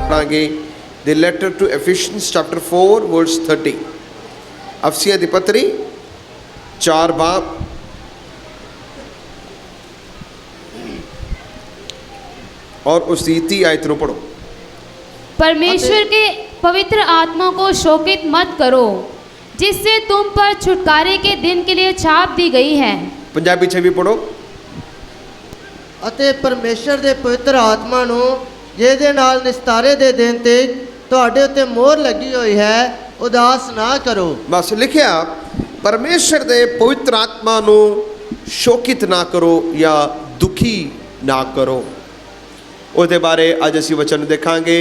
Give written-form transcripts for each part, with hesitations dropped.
पढ़ांगे the letter to Ephesians chapter 4 verse 30। अफसिया दी पत्री 4 बाब और उसकी 30 आयत पढ़ो। परमेश्वर के पवित्र आत्मा को शोकित मत करो, जिससे तुम पर छुटकारे के दिन के लिए छाप दी गई है। पंजाबी छवि पढ़ो। ਅਤੇ ਪਰਮੇਸ਼ਰ ਦੇ ਪਵਿੱਤਰ ਆਤਮਾ ਨੂੰ ਜਿਹਦੇ ਨਾਲ ਨਿਸਤਾਰੇ ਦੇ ਦਿਨ ਤੇ ਤੁਹਾਡੇ ਉੱਤੇ ਮੋਹਰ ਲੱਗੀ ਹੋਈ ਹੈ, ਉਦਾਸ ਨਾ ਕਰੋ। बस लिखिया परमेश्वर दे पवित्र आत्मा नू शोकित ना करो या दुखी ना करो। उसदे बारे अज असी वचन देखांगे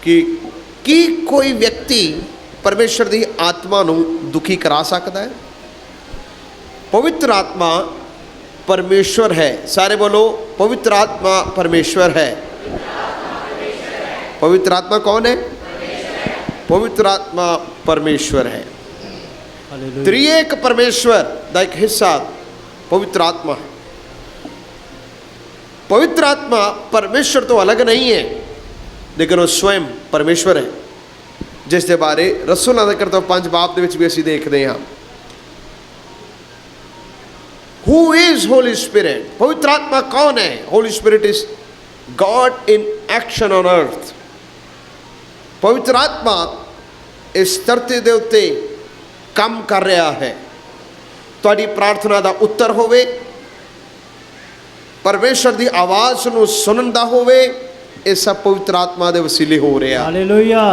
कि कोई व्यक्ति परमेश्वर दी आत्मा नू दुखी करा सकता है। पवित्र आत्मा परमेश्वर है। सारे बोलो पवित्र आत्मा परमेश्वर है। पवित्र आत्मा कौन है? पवित्र आत्मा परमेश्वर है। त्रिएक परमेश्वर का एक हिस्सा पवित्र आत्मा है। पवित्र आत्मा परमेश्वर तो अलग नहीं है, लेकिन वो स्वयं परमेश्वर है, जिसके बारे रसूलां दे करतब 5 बाब दे विच भी असीं देखते हैं। Who is Holy Spirit? पवित्र आत्मा कौन है? Holy Spirit is God in action on earth। पवित्र आत्मा इस धरती दे उत्ते काम कर रहा है। तुहाडी प्रार्थना दा उत्तर होवे, परमेश्वर दी आवाज़ नूं सुनन दा होवे, ये सब पवित्र आत्मा दे वसीले हो रहा। हालेलुया।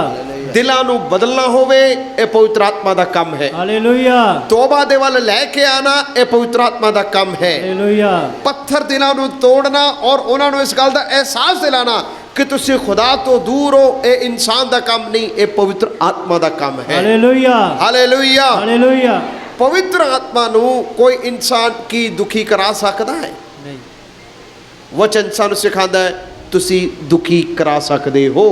दिलां नूं बदलना होवे, ये पवित्र आत्मा दा काम है। हालेलुया। तौबा दे वल लैके आना, ये पवित्र आत्मा दा काम है। हालेलुया। पत्थर दिलां नूं तोड़ना और उन्हां नूं इस गल दा एहसास दिलाना कि तुसीं खुदा तो दूर हो, ये इंसान दा काम नहीं, ये पवित्र आत्मा दा काम है। हालेलुया। हालेलुया। हालेलुया। पवित्र आत्मा नूं कोई इंसान की दुखी करा सकदा है? नहीं। वचन सानूं सिखांदा है तुसीं दुखी करा सकदे हो।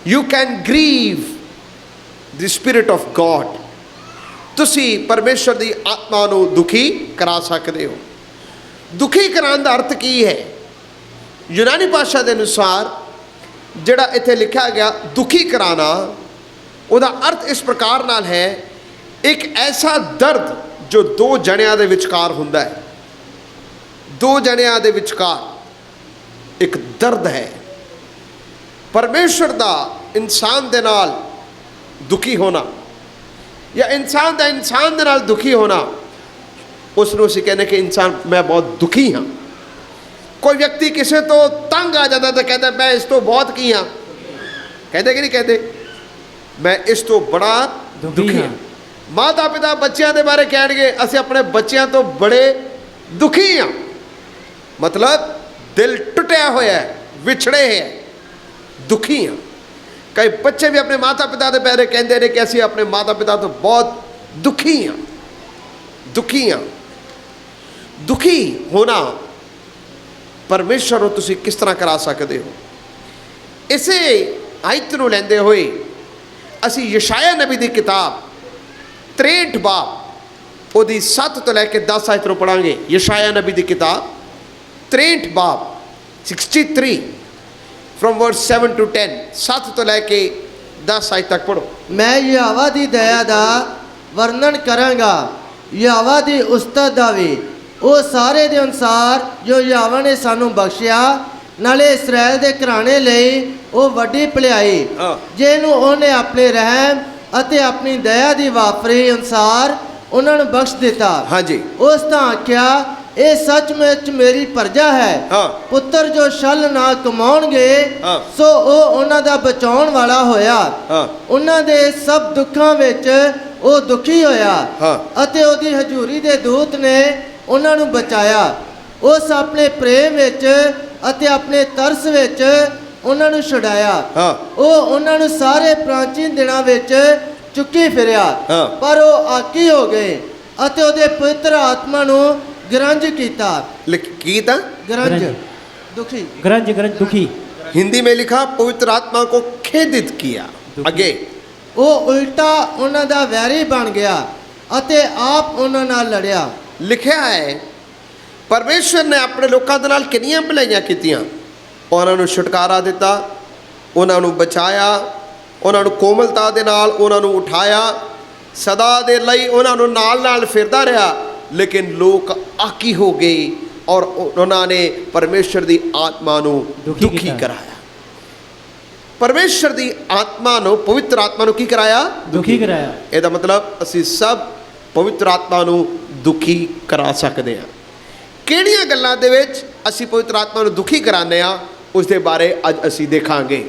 You can grieve the spirit of God. तुसीं परमेश्वर दी आत्मा नूं दुखी करा सकदे हो। दुखी कराने का अर्थ की है? यूनानी भाषा के अनुसार जिहड़ा इत्थे लिखा गया दुखी कराना, उसका अर्थ इस प्रकार नाल है, एक ऐसा दर्द जो 2 जणियां दे विचकार हुंदा है। 2 जणियां दे विचकार एक दर्द है। परमेश्वर दा इंसान दे नाल दुखी होना या इंसान दा इंसान दे नाल दुखी होना, उसनूं असीं कहने कि इंसान मैं बहुत दुखी हाँ। कोई व्यक्ति किसी तो तंग आ जाता तो कहता मैं इस तो बहुत की हाँ। कहते कि नहीं कहते? मैं इस तो बड़ा दुखी हाँ। माता पिता बच्चों के बारे कहेंगे असीं अपने बच्चों तो बड़े दुखी हाँ, मतलब दिल टुटिया होया है, विछड़े है, दुखी हाँ। कई बच्चे भी अपने माता पिता के बारे कहते हैं कि असीं अपने माता पिता तो बहुत दुखी हाँ। दुखी हाँ। दुखी होना परमेश्वर को तुसीं किस तरह करा सकते हो? इसे आयत नूं लैंदे होए असीं यशाया नबी की किताब 63 बाब ਉਹਦੀ 7 ਤੋਂ ਲੈ ਕੇ 10 आयत पढ़ांगे। यशाया नबी की किताब 63 बाब 63 फ्रॉम वर्स 7 to 10, 7 ਤੋਂ ਲੈ ਕੇ 10 आयत तक पढ़ो। मैं यहोवा दी दया दा वर्णन करांगा, यहोवा दी उस्तत दा भी, ਉਹ ਸਾਰੇ ਦੇ ਅਨੁਸਾਰ ਜੋ ਯਹੋਵਾ ਨੇ ਸਾਨੂੰ ਬਖਸ਼ਿਆ, ਨਾਲੇ ਇਸਰਾਇਲ ਦੇ ਘਰਾਣੇ ਲਈ ਉਹ ਵੱਡੀ ਭਲਾਈ ਜਿਹਨੂੰ ਉਹਨੇ ਆਪਣੇ ਰਹਿਮ ਅਤੇ ਆਪਣੀ ਦਇਆ ਦੀ ਵਾਫਰੀ ਅਨੁਸਾਰ ਉਹਨਾਂ ਨੂੰ ਬਖਸ਼ ਦਿੱਤਾ। ਹਾਂਜੀ। ਉਸ ਤਾਂ ਆਖਿਆ ਇਹ ਸੱਚਮੁੱਚ ਮੇਰੀ ਪ੍ਰਜਾ ਹੈ। ਪੁੱਤਰ ਜੋ ਛਲ ਨਾ ਕਮਾਉਣਗੇ ਸੋ ਉਹ ਉਹਨਾਂ ਦਾ ਬਚਾਉਣ ਵਾਲਾ ਹੋਇਆ। ਉਹਨਾਂ ਦੇ ਸਭ ਦੁੱਖਾਂ ਵਿੱਚ ਉਹ ਦੁਖੀ ਹੋਇਆ ਅਤੇ ਉਹਦੀ ਹਜ਼ੂਰੀ ਦੇ ਦੂਤ ਨੇ ਉਹਨਾਂ ਨੂੰ ਬਚਾਇਆ। ਉਸ ਆਪਣੇ ਪ੍ਰੇਮ ਵਿੱਚ ਅਤੇ ਆਪਣੇ ਤਰਸ ਵਿੱਚ ਉਹਨਾਂ ਨੂੰ ਛੁਡਾਇਆ। ਉਹ ਉਹਨਾਂ ਨੂੰ ਸਾਰੇ ਪ੍ਰਾਚੀਨ ਦਿਨਾਂ ਵਿੱਚ ਚੁੱਕੀ ਫਿਰਿਆ, ਪਰ ਉਹ ਆਕੀ ਹੋ ਗਏ ਅਤੇ ਉਹਦੇ ਪਵਿੱਤਰ आत्मा ਨੂੰ ग्रंज कीता। कीता ग्रंज दुखी, ग्रंज ग्रंज दुखी। हिंदी में लिखा पवित्र आत्मा को खेदित किया। आगे वो उल्टा उन्हां दा वैरी बन गया अते आप उन्हां नाल लड़िया। लिखा है परमेश्वर ने अपने लोगों के नाल कितनियां भलाइयां कीतियां, उन्हां नूं छुटकारा दिता, ਉਹਨਾਂ ਨੂੰ ਬਚਾਇਆ, ਉਹਨਾਂ ਨੂੰ ਕੋਮਲਤਾ ਦੇ ਨਾਲ ਉਹਨਾਂ ਨੂੰ ਉਠਾਇਆ, ਸਦਾ ਦੇ ਲਈ ਉਹਨਾਂ ਨੂੰ ਨਾਲ ਨਾਲ ਫਿਰਦਾ ਰਿਹਾ। ਲੇਕਿਨ ਲੋਕ ਆਕੀ ਹੋ ਗਏ ਔਰ ਉਹਨਾਂ ਨੇ ਪਰਮੇਸ਼ਰ ਦੀ ਆਤਮਾ ਨੂੰ ਦੁਖੀ ਦੁਖੀ ਕੀਤਾ। ਕਰਾਇਆ। ਪਰਮੇਸ਼ਰ ਦੀ ਆਤਮਾ ਨੂੰ, ਪਵਿੱਤਰ ਆਤਮਾ ਨੂੰ ਕੀ ਕਰਾਇਆ? ਦੁਖੀ ਕਰਾਇਆ। ਇਹਦਾ ਮਤਲਬ ਅਸੀਂ ਸਭ ਪਵਿੱਤਰ ਆਤਮਾ ਨੂੰ ਦੁਖੀ ਕਰਾ ਸਕਦੇ ਹਾਂ। ਕਿਹੜੀਆਂ ਗੱਲਾਂ ਦੇ ਵਿੱਚ ਅਸੀਂ ਪਵਿੱਤਰ ਆਤਮਾ ਨੂੰ ਦੁਖੀ ਕਰਾਉਂਦੇ ਹਾਂ, ਉਸ ਦੇ ਬਾਰੇ ਅੱਜ ਅਸੀਂ ਦੇਖਾਂਗੇ।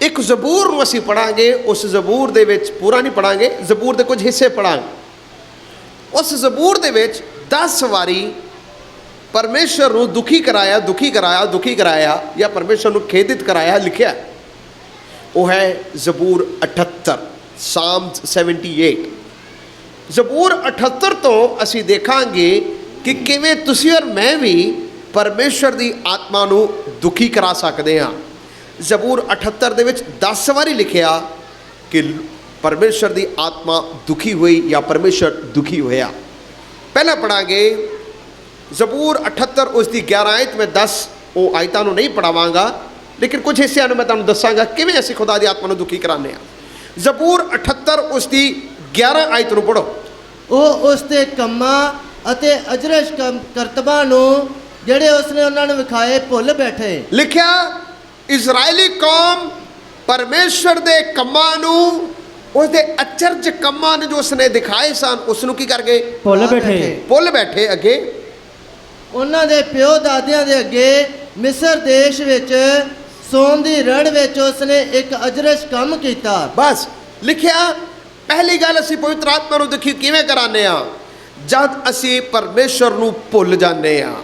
ਇੱਕ ਜ਼ਬੂਰ ਨੂੰ ਅਸੀਂ ਪੜਾਂਗੇ। ਉਸ ਜ਼ਬੂਰ ਦੇ ਵਿੱਚ ਪੂਰਾ ਨਹੀਂ ਪੜਾਂਗੇ, ਜ਼ਬੂਰ ਦੇ ਕੁਝ ਹਿੱਸੇ ਪੜਾਂਗੇ। ਉਸ ਜ਼ਬੂਰ ਦੇ ਵਿੱਚ 10 ਵਾਰੀ ਪਰਮੇਸ਼ਰ ਨੂੰ ਦੁਖੀ ਕਰਾਇਆ, ਦੁਖੀ ਕਰਾਇਆ, ਦੁਖੀ ਕਰਾਇਆ ਜਾਂ ਪਰਮੇਸ਼ਰ ਨੂੰ ਖੇਦਿਤ ਕਰਾਇਆ ਲਿਖਿਆ। ਉਹ ਹੈ ਜ਼ਬੂਰ 78, ਸਾਮ 78। ਜ਼ਬੂਰ 78 ਤੋਂ ਅਸੀਂ ਦੇਖਾਂਗੇ ਕਿ ਕਿਵੇਂ ਤੁਸੀਂ ਔਰ ਮੈਂ ਵੀ ਪਰਮੇਸ਼ਰ ਦੀ ਆਤਮਾ ਨੂੰ ਦੁਖੀ ਕਰਾ ਸਕਦੇ ਹਾਂ। ਜ਼ਬੂਰ 78 ਦੇ ਵਿੱਚ 10 ਵਾਰੀ ਲਿਖਿਆ ਕਿ ਪਰਮੇਸ਼ਰ ਦੀ ਆਤਮਾ ਦੁਖੀ ਹੋਈ ਜਾਂ ਪਰਮੇਸ਼ਰ ਦੁਖੀ ਹੋਇਆ। ਪਹਿਲਾਂ ਪੜਾਂਗੇ ਜ਼ਬੂਰ 78 ਉਸ ਦੀ 11 ਆਇਤ। ਮੈਂ 10 ਉਹ ਆਇਤਾਂ ਨੂੰ ਨਹੀਂ ਪੜਾਵਾਂਗਾ, ਲੇਕਿਨ ਕੁਝ ਹਿੱਸਿਆਂ ਨੂੰ ਮੈਂ ਤੁਹਾਨੂੰ ਦੱਸਾਂਗਾ ਕਿਵੇਂ ਅਸੀਂ ਖੁਦਾ ਦੀ ਆਤਮਾ ਨੂੰ ਦੁਖੀ ਕਰਾਉਂਦੇ ਹਾਂ। ਜ਼ਬੂਰ 78 ਉਸ ਦੀ 11 ਆਇਤ ਨੂੰ ਪੜੋ। ਉਹ ਉਸ ਦੇ ਕੰਮਾਂ ਅਤੇ ਅਜਰਜ ਕਰਤਬਾਂ ਨੂੰ ਜਿਹੜੇ ਉਸਨੇ ਉਹਨਾਂ ਨੂੰ ਵਿਖਾਏ ਭੁੱਲ ਬੈਠੇ। ਲਿਖਿਆ ਇਜ਼ਰਾਈਲੀ ਕੌਮ ਪਰਮੇਸ਼ਰ ਦੇ ਕੰਮਾਂ ਨੂੰ, ਉਸ ਦੇ ਅਚਰਜ ਕੰਮਾਂ ਨੂੰ ਜੋ ਉਸਨੇ ਦਿਖਾਏ ਸਨ, ਉਸ ਨੂੰ ਕੀ ਕਰ ਗਏ? ਭੁੱਲ ਬੈਠੇ। ਭੁੱਲ ਬੈਠੇ। ਅੱਗੇ ਉਹਨਾਂ ਦੇ ਪਿਓ ਦਾਦਿਆਂ ਦੇ ਅੱਗੇ ਮਿਸਰ ਦੇਸ਼ ਵਿੱਚ ਸੋਨ ਦੀ ਰੜ ਵਿੱਚ ਉਸਨੇ ਇੱਕ ਅਜਰਜ ਕੰਮ ਕੀਤਾ। ਬਸ ਲਿਖਿਆ ਪਹਿਲੀ ਗੱਲ, ਅਸੀਂ ਪਵਿੱਤਰ ਆਤਮਾ ਨੂੰ ਦੁਖੀ ਕਿਵੇਂ ਕਰਾਉਂਦੇ ਹਾਂ? ਜਦ ਅਸੀਂ ਪਰਮੇਸ਼ਰ ਨੂੰ ਭੁੱਲ ਜਾਂਦੇ ਹਾਂ।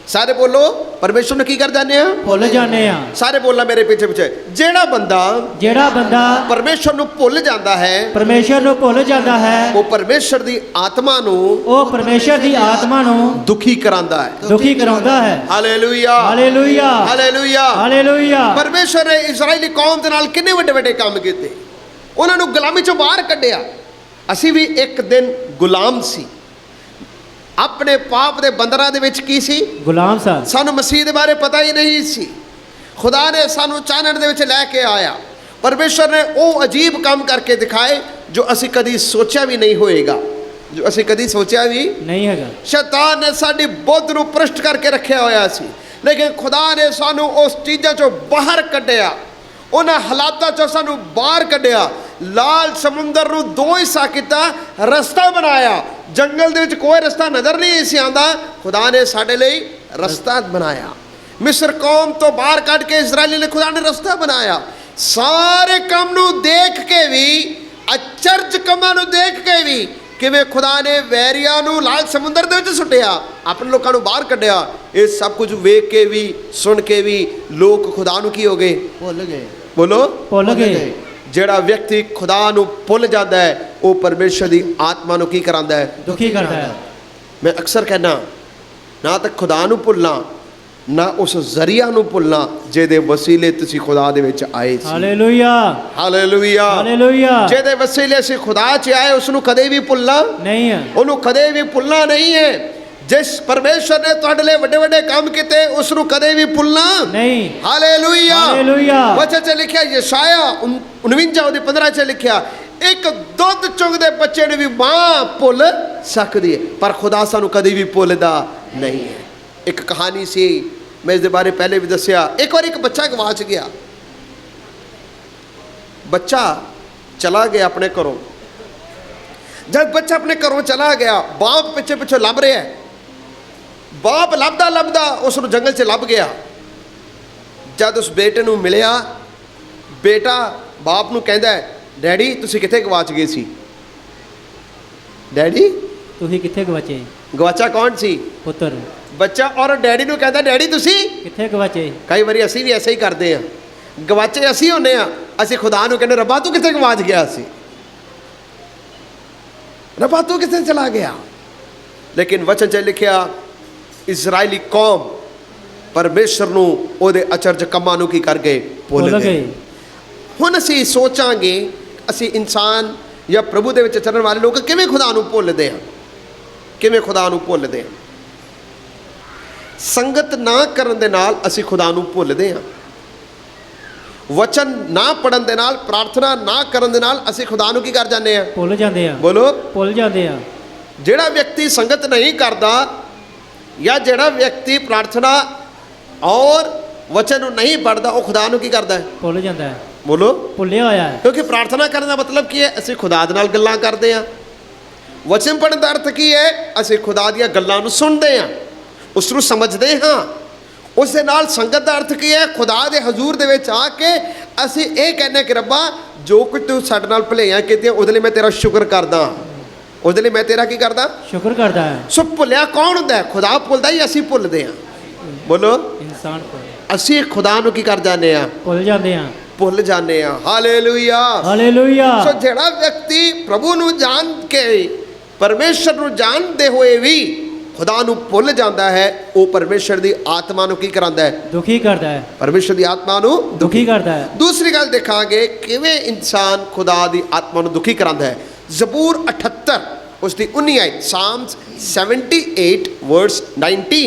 ਸਾਰੇ ਬੋਲੋ, ਪਰਮੇਸ਼ਰ ਨੂੰ ਕੀ ਕਰ ਜਾਂਦੇ ਹਾਂ? ਭੁੱਲ ਜਾਂਦੇ ਆ। ਸਾਰੇ ਬੋਲਣਾ ਮੇਰੇ ਪਿੱਛੇ ਪਿੱਛੇ। ਜਿਹੜਾ ਬੰਦਾ ਪਰਮੇਸ਼ਰ ਨੂੰ ਭੁੱਲ ਜਾਂਦਾ ਹੈ, ਪਰਮੇਸ਼ਰ ਨੂੰ ਭੁੱਲ ਜਾਂਦਾ ਹੈ, ਉਹ ਪਰਮੇਸ਼ਰ ਦੀ ਆਤਮਾ ਨੂੰ, ਉਹ ਪਰਮੇਸ਼ਰ ਦੀ ਆਤਮਾ ਨੂੰ ਦੁਖੀ ਕਰਾਉਂਦਾ ਹੈ। ਦੁਖੀ ਕਰਾਉਂਦਾ ਹੈ। Hallelujah, hallelujah, hallelujah, hallelujah. ਪਰਮੇਸ਼ਰ ਨੇ ਇਜ਼ਰਾਈਲੀ ਕੌਮ ਦੇ ਨਾਲ ਕਿੰਨੇ ਵੱਡੇ ਵੱਡੇ ਕੰਮ ਕੀਤੇ। ਉਹਨਾਂ ਨੂੰ ਗੁਲਾਮੀ ਚੋਂ ਬਾਹਰ ਕੱਢਿਆ। ਅਸੀਂ ਵੀ ਇੱਕ ਦਿਨ ਗੁਲਾਮ ਸੀ, ਆਪਣੇ ਪਾਪ ਦੇ ਬੰਦਰਾਂ ਦੇ ਵਿੱਚ ਕੀ ਸੀ? ਗੁਲਾਮ ਸਨ। ਸਾਨੂੰ ਮਸੀਹ ਦੇ ਬਾਰੇ ਪਤਾ ਹੀ ਨਹੀਂ ਸੀ। ਖੁਦਾ ਨੇ ਸਾਨੂੰ ਚਾਨਣ ਦੇ ਵਿੱਚ ਲੈ ਕੇ ਆਇਆ। ਪਰਮੇਸ਼ਰ ਨੇ ਉਹ ਅਜੀਬ ਕੰਮ ਕਰਕੇ ਦਿਖਾਏ ਜੋ ਅਸੀਂ ਕਦੀ ਸੋਚਿਆ ਵੀ ਨਹੀਂ ਹੋਏਗਾ, ਜੋ ਅਸੀਂ ਕਦੀ ਸੋਚਿਆ ਵੀ ਨਹੀਂ ਹੈਗਾ। ਸ਼ੈਤਾਨ ਨੇ ਸਾਡੀ ਬੁੱਧ ਨੂੰ ਭ੍ਰਿਸ਼ਟ ਕਰਕੇ ਰੱਖਿਆ ਹੋਇਆ ਸੀ, ਲੇਕਿਨ ਖੁਦਾ ਨੇ ਸਾਨੂੰ ਉਸ ਚੀਜ਼ਾਂ ਚੋਂ ਬਾਹਰ ਕੱਢਿਆ। ਉਹਨਾਂ ਹਾਲਾਤਾਂ ਚੋਂ ਸਾਨੂੰ ਬਾਹਰ ਕੱਢਿਆ। ਲਾਲ ਸਮੁੰਦਰ ਨੂੰ 2 ਹਿੱਸਾ ਕੀਤਾ, ਰਸਤਾ ਬਣਾਇਆ। ਜੰਗਲ ਦੇ ਵਿੱਚ ਕੋਈ ਰਸਤਾ ਨਜ਼ਰ ਨਹੀਂ ਸੀ ਆਉਂਦਾ, ਖੁਦਾ ਨੇ ਸਾਡੇ ਲਈ ਰਸਤਾ ਬਣਾਇਆ। ਮਿਸਰ ਕੌਮ ਤੋਂ ਬਾਹਰ ਕੱਢ ਕੇ ਇਜ਼ਰਾਈਲੀ ਨੇ ਖੁਦਾ ਨੇ ਰਸਤਾ ਬਣਾਇਆ। ਸਾਰੇ ਕੰਮ ਨੂੰ ਦੇਖ ਕੇ ਵੀ, ਅਚਰਜ ਕੰਮਾਂ ਨੂੰ ਦੇਖ ਕੇ ਵੀ, ਕਿਵੇਂ ਖੁਦਾ ਨੇ ਵੈਰੀਆਂ ਨੂੰ ਲਾਲ ਸਮੁੰਦਰ ਦੇ ਵਿੱਚ ਸੁੱਟਿਆ, ਆਪਣੇ ਲੋਕਾਂ ਨੂੰ ਬਾਹਰ ਕੱਢਿਆ। ਇਹ ਸਭ ਕੁਝ ਵੇਖ ਕੇ ਵੀ, ਸੁਣ ਕੇ ਵੀ ਲੋਕ ਖੁਦਾ ਨੂੰ ਕੀ ਹੋ ਗਏ? ਭੁੱਲ ਗਏ। ਬੋਲੋ, ਭੁੱਲ ਗਏ। ਜਿਹੜਾ ਵਿਅਕਤੀ ਖੁਦਾ ਨੂੰ ਭੁੱਲ ਜਾਂਦਾ ਹੈ, ਉਹ ਪਰਮੇਸ਼ਰ ਦੀ ਆਤਮਾ ਨੂੰ ਕੀ ਕਰਾਉਂਦਾ ਹੈ? ਦੁਖੀ ਕਰਦਾ ਹੈ। ਮੈਂ ਅਕਸਰ ਕਹਿੰਦਾ, ਨਾ ਤਾਂ ਖੁਦਾ ਨੂੰ ਭੁੱਲਣਾ, ਨਾ ਉਸ ਜ਼ਰੀਆ ਨੂੰ ਭੁੱਲਣਾ ਜਿਹਦੇ ਵਸੀਲੇ ਤੁਸੀਂ ਖੁਦਾ ਦੇ ਵਿੱਚ ਆਏ ਸੀ। Hallelujah, hallelujah, hallelujah. ਜਿਹਦੇ ਵਸੀਲੇ ਅਸੀਂ ਖੁਦਾ 'ਚ ਆਏ, ਉਸ ਨੂੰ ਕਦੇ ਵੀ ਭੁੱਲਣਾ ਨਹੀਂ ਹੈ। ਉਹਨੂੰ ਕਦੇ ਵੀ ਭੁੱਲਣਾ ਨਹੀਂ ਹੈ। ਜਿਸ ਪਰਮੇਸ਼ਰ ਨੇ ਤੁਹਾਡੇ ਲਈ ਵੱਡੇ ਵੱਡੇ ਕੰਮ ਕੀਤੇ, ਉਸ ਨੂੰ ਕਦੇ ਵੀ ਭੁੱਲਣਾ ਨਹੀਂ। Hallelujah, hallelujah. ਵਚਨ 'ਚ ਲਿਖਿਆ, ਯਸ਼ਾਇਆ 49 ਉਹਦੇ 15 'ਚ ਲਿਖਿਆ, ਇੱਕ ਦੁੱਧ ਚੁੰਗਦੇ ਬੱਚੇ ਨੂੰ ਵੀ ਮਾਂ ਭੁੱਲ ਸਕਦੀ ਹੈ, ਪਰ ਖੁਦਾ ਸਾਨੂੰ ਕਦੇ ਵੀ ਭੁੱਲਦਾ ਨਹੀਂ ਹੈ। ਇੱਕ ਕਹਾਣੀ ਸੀ, ਮੈਂ ਇਸ ਦੇ ਬਾਰੇ ਪਹਿਲੇ ਵੀ ਦੱਸਿਆ। ਇੱਕ ਵਾਰ ਇੱਕ ਬੱਚਾ ਗਵਾਚ ਗਿਆ। ਬੱਚਾ ਚਲਾ ਗਿਆ ਆਪਣੇ ਘਰੋਂ। ਜਦ ਬੱਚਾ ਆਪਣੇ ਘਰੋਂ ਚਲਾ ਗਿਆ, ਬਾਪ ਪਿੱਛੇ ਪਿੱਛੇ ਲੱਭ ਰਿਹਾ ਹੈ। ਬਾਪ ਲੱਭਦਾ ਲੱਭਦਾ ਉਸ ਨੂੰ ਜੰਗਲ 'ਚ ਲੱਭ ਗਿਆ। ਜਦ ਉਸ ਬੇਟੇ ਨੂੰ ਮਿਲਿਆ, ਬੇਟਾ ਬਾਪ ਨੂੰ ਕਹਿੰਦਾ, ਡੈਡੀ ਤੁਸੀਂ ਕਿੱਥੇ ਗਵਾਚ ਗਏ ਸੀ? ਡੈਡੀ, ਤੁਸੀਂ ਕਿੱਥੇ ਗਵਾਚੇ? ਗਵਾਚਾ ਕੌਣ ਸੀ? ਪੁੱਤਰ। ਬੱਚਾ ਔਰ ਡੈਡੀ ਨੂੰ ਕਹਿੰਦਾ, ਡੈਡੀ ਤੁਸੀਂ ਕਿੱਥੇ ਗਵਾਚੇ? ਕਈ ਵਾਰੀ ਅਸੀਂ ਵੀ ਐਸੇ ਹੀ ਕਰਦੇ ਹਾਂ। ਗਵਾਚੇ ਅਸੀਂ ਹੁੰਦੇ ਹਾਂ। ਅਸੀਂ ਖੁਦਾ ਨੂੰ ਕਹਿੰਦੇ, ਰੱਬਾ ਤੂੰ ਕਿੱਥੇ ਗਵਾਚ ਗਿਆ ਸੀ? ਰੱਬਾ ਤੂੰ ਕਿੱਥੇ ਚਲਾ ਗਿਆ? ਲੇਕਿਨ ਵਚਨ 'ਚ ਲਿਖਿਆ, ਇਜ਼ਰਾਈਲੀ ਕੌਮ ਪਰਮੇਸ਼ਰ ਨੂੰ, ਉਹਦੇ ਅਚਰਜ ਕੰਮਾਂ ਨੂੰ ਕੀ ਕਰ ਗਏ? ਭੁੱਲ ਗਏ। ਹੁਣ ਅਸੀਂ ਸੋਚਾਂਗੇ, ਅਸੀਂ ਇਨਸਾਨ ਜਾਂ ਪ੍ਰਭੂ ਦੇ ਵਿੱਚ ਚੱਲਣ ਵਾਲੇ ਲੋਕ ਕਿਵੇਂ ਖੁਦਾ ਨੂੰ ਭੁੱਲਦੇ ਹਾਂ, ਕਿਵੇਂ ਖੁਦਾ ਨੂੰ ਭੁੱਲਦੇ ਹਾਂ। ਸੰਗਤ ਨਾ ਕਰਨ ਦੇ ਨਾਲ ਅਸੀਂ ਖੁਦਾ ਨੂੰ ਭੁੱਲਦੇ ਹਾਂ। ਵਚਨ ਨਾ ਪੜਨ ਦੇ ਨਾਲ, ਪ੍ਰਾਰਥਨਾ ਨਾ ਕਰਨ ਦੇ ਨਾਲ ਅਸੀਂ ਖੁਦਾ ਨੂੰ ਕੀ ਕਰ ਜਾਂਦੇ ਆ? ਭੁੱਲ ਜਾਂਦੇ ਆ। ਬੋਲੋ। ਭੁੱਲ ਜਾਂਦੇ ਆ। ਜਿਹੜਾ ਵਿਅਕਤੀ ਸੰਗਤ ਨਹੀਂ ਕਰਦਾ ਜਾਂ ਜਿਹੜਾ ਵਿਅਕਤੀ ਪ੍ਰਾਰਥਨਾ ਔਰ ਵਚਨ ਨੂੰ ਨਹੀਂ ਪੜਦਾ, ਉਹ ਖੁਦਾ ਨੂੰ ਕੀ ਕਰਦਾ ਹੈ? ਭੁੱਲ ਜਾਂਦਾ ਹੈ। ਬੋਲੋ। ਭੁੱਲਿਆ ਹੋਇਆ ਹੈ। ਕਿਉਂਕਿ ਪ੍ਰਾਰਥਨਾ ਕਰਨ ਦਾ ਮਤਲਬ ਕੀ ਹੈ? ਅਸੀਂ ਖੁਦਾ ਦੇ ਨਾਲ ਗੱਲਾਂ ਕਰਦੇ ਹਾਂ। ਵਚਨ ਪੜ੍ਹਨ ਦਾ ਅਰਥ ਕੀ ਹੈ? ਅਸੀਂ ਖੁਦਾ ਦੀਆਂ ਗੱਲਾਂ ਨੂੰ ਸੁਣਦੇ ਹਾਂ, ਉਸ ਨੂੰ ਸਮਝਦੇ ਹਾਂ। ਉਸ ਦੇ ਨਾਲ ਸੰਗਤ ਦਾ ਅਰਥ ਕੀ ਹੈ? ਖੁਦਾ ਦੇ ਹਜ਼ੂਰ ਦੇ ਵਿੱਚ ਆ ਕੇ ਅਸੀਂ ਇਹ ਕਹਿੰਦੇ ਕਿ ਰੱਬਾ, ਜੋ ਕੁਝ ਤੂੰ ਸਾਡੇ ਨਾਲ ਭਲਾਈਆਂ ਕੀਤੀਆਂ ਉਹਦੇ ਲਈ ਮੈਂ ਤੇਰਾ ਸ਼ੁਕਰ ਕਰਦਾ, ਉਹਦੇ ਲਈ ਮੈਂ ਤੇਰਾ ਕੀ ਕਰਦਾ? ਸ਼ੁਕਰ ਕਰਦਾ ਹੈ। ਸੋ ਭੁੱਲਿਆ ਕੌਣ ਹੁੰਦਾ ਹੈ? ਖੁਦਾ ਭੁੱਲਦਾ ਹੀ ਅਸੀਂ ਭੁੱਲਦੇ ਹਾਂ। ਬੋਲੋ। ਇਨਸਾਨ ਅਸੀਂ ਖੁਦਾ ਨੂੰ ਕੀ ਕਰ ਜਾਂਦੇ ਹਾਂ? ਭੁੱਲ ਜਾਂਦੇ ਆ। ਭੁੱਲ ਜਾਂਦੇ ਹਾਂ। ਹਾਲੇਲੂਇਆ। ਹਾਲੇਲੂਇਆ। ਸੋ ਜਿਹੜਾ ਵਿਅਕਤੀ ਪ੍ਰਭੂ ਨੂੰ ਜਾਣ ਕੇ, ਪਰਮੇਸ਼ਰ ਨੂੰ ਜਾਣਦੇ ਹੋਏ ਵੀ ਖੁਦਾ ਨੂੰ ਭੁੱਲ ਜਾਂਦਾ ਹੈ, ਉਹ ਪਰਮੇਸ਼ਰ ਦੀ ਆਤਮਾ ਨੂੰ ਕੀ ਕਰਾਂਦਾ ਹੈ? ਦੁਖੀ ਕਰਦਾ ਹੈ। ਪਰਮੇਸ਼ਰ ਦੀ ਆਤਮਾ ਨੂੰ ਦੁਖੀ ਕਰਦਾ ਹੈ। ਦੂਸਰੀ ਗੱਲ ਦੇਖਾਂਗੇ ਕਿਵੇਂ ਇਨਸਾਨ ਖੁਦਾ ਦੀ ਆਤਮਾ ਨੂੰ ਦੁਖੀ ਕਰਾਂਦਾ ਹੈ। ਜ਼ਬੂਰ 78 ਉਸ ਦੀ 19 ਆਇਤ, ਸਾਮਸ 78 ਵਰਸ 19,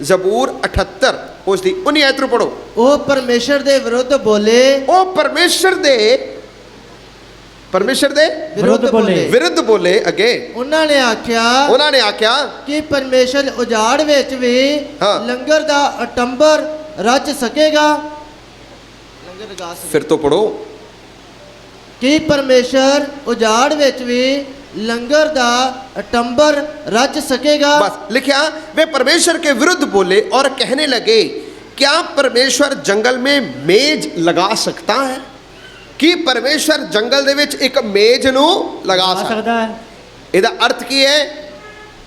ਜ਼ਬੂਰ 78 ਉਸ ਦੀ 19 ਆਇਤ ਨੂੰ ਪੜੋ। ਉਹ ਪਰਮੇਸ਼ਰ ਦੇ ਵਿਰੁੱਧ ਬੋਲੇ। ਉਹ ਪਰਮੇਸ਼ਰ ਦੇ ਵਿਰੁੱਧ ਬੋਲੇ। ਵਿਰੁੱਧ ਬੋਲੇ। ਅੱਗੇ ਉਹਨਾਂ ਨੇ ਆਖਿਆ ਕਿ ਪਰਮੇਸ਼ਰ ਉਜਾੜ ਵਿੱਚ ਵੀ ਹਾਂ। ਲੰਗਰ ਦਾ ਅਟੰਬਰ ਰਚ ਸਕੇਗਾ। ਲੰਗਰ ਲਗਾ ਸਕੇ। ਫਿਰ ਤੋਂ ਪੜੋ। ਕਿ ਪਰਮੇਸ਼ਰ ਉਜਾੜ ਵਿੱਚ ਵੀ लंगर दा अटंबर रच सकेगा। बस लिखा, वे परमेश्वर के विरुद्ध बोले और कहने लगे, क्या परमेश्वर जंगल में मेज लगा सकता है? कि परमेश्वर जंगल दे विच एक मेज नू लगा सकता है। ਇਹਦਾ अर्थ की है?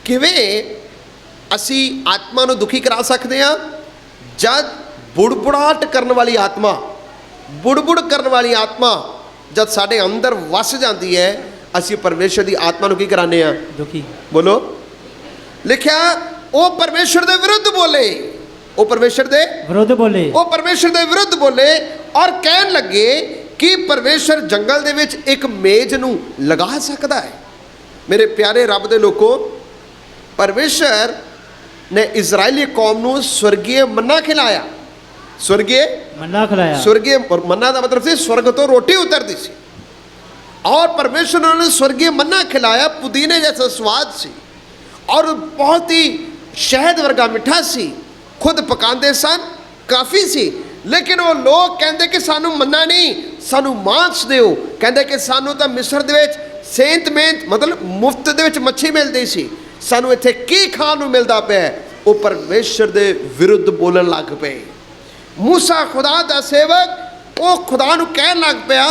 किवें असी आत्मा नू दुखी करा सकते हैं? जद बुड़बुड़ाहट करन वाली आत्मा, बुड़बुड़ करन वाली आत्मा जद साडे अंदर वस जाती है, ਅਸੀਂ ਪਰਮੇਸ਼ਰ ਦੀ ਆਤਮਾ ਨੂੰ ਕੀ ਕਰਾਨੇ ਆ? ਦੁਖੀ। ਬੋਲੋ। ਲਿਖਿਆ, ਉਹ ਪਰਮੇਸ਼ਰ ਦੇ ਵਿਰੁੱਧ ਬੋਲੇ। ਉਹ ਪਰਮੇਸ਼ਰ ਦੇ ਵਿਰੁੱਧ ਬੋਲੇ। ਉਹ ਪਰਮੇਸ਼ਰ ਦੇ ਵਿਰੁੱਧ ਬੋਲੇ ਔਰ ਕਹਿਣ ਲੱਗੇ ਕਿ ਪਰਮੇਸ਼ਰ ਜੰਗਲ ਦੇ ਵਿੱਚ ਇੱਕ ਮੇਜ਼ ਨੂੰ ਲਗਾ ਸਕਦਾ ਹੈ। ਮੇਰੇ ਪਿਆਰੇ ਰੱਬ ਦੇ ਲੋਕੋ, ਪਰਮੇਸ਼ਰ ਨੇ ਇਜ਼ਰਾਈਲੀ ਕੌਮ ਨੂੰ ਸਵਰਗੀ ਮੰਨਾ ਖਿਲਾਇਆ। ਸਵਰਗੀ ਮੰਨਾ ਖਿਲਾਇਆ। ਸਵਰਗੀ ਮੰਨਾ ਦਾ ਮਤਲਬ ਸੀ स्वर्ग ਤੋਂ ਰੋਟੀ ਉਤਰਦੀ ਸੀ। और परमेश्वर ने उन्हें स्वर्गीय मन्ना खिलाया, पुदीने जैसा स्वाद सी और बहुत ही शहद वर्गा मिठा सी, खुद पकाते सन, काफ़ी सी। लेकिन वो लोग कहते कि सानू मन्ना नहीं, सानू मांस दिओ। कहते कि सानू तो मिस्र दे विच सेंत मेंत मतलब मुफ्त दे विच मच्छी मिलती सी, सानू इत्थे की खाण नू मिलदा पिया? वो परमेश्वर दे विरुद्ध बोलन लग पे। मूसा खुदा दा सेवक वो खुदा नू कहन लग पिया,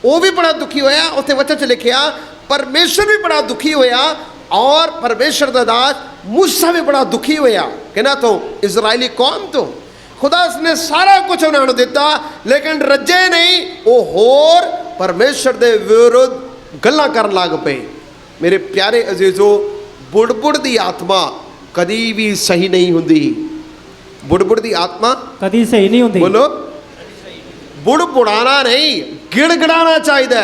वो भी बड़ा दुखी होया। उत्थे वचन च लिखिया परमेश्वर भी बड़ा दुखी होया और परमेश्वर दा दास मूसा भी बड़ा दुखी होया। किना तो? इजराइली कौम तो। खुदा ने सारा कुछ उन्होंने दिता लेकिन रजे नहीं, वो होर परमेश्वर दे विरुद्ध गल्लां करन लग पे। मेरे प्यारे अजीजो, बुड़बुड़ दी आत्मा कदी भी सही नहीं हुंदी। बुड़बुड़ दी आत्मा कदी सही नहीं हुंदी। बोलो। बुड़बुड़ाना नहीं, गिड़गिड़ाना चाहिए।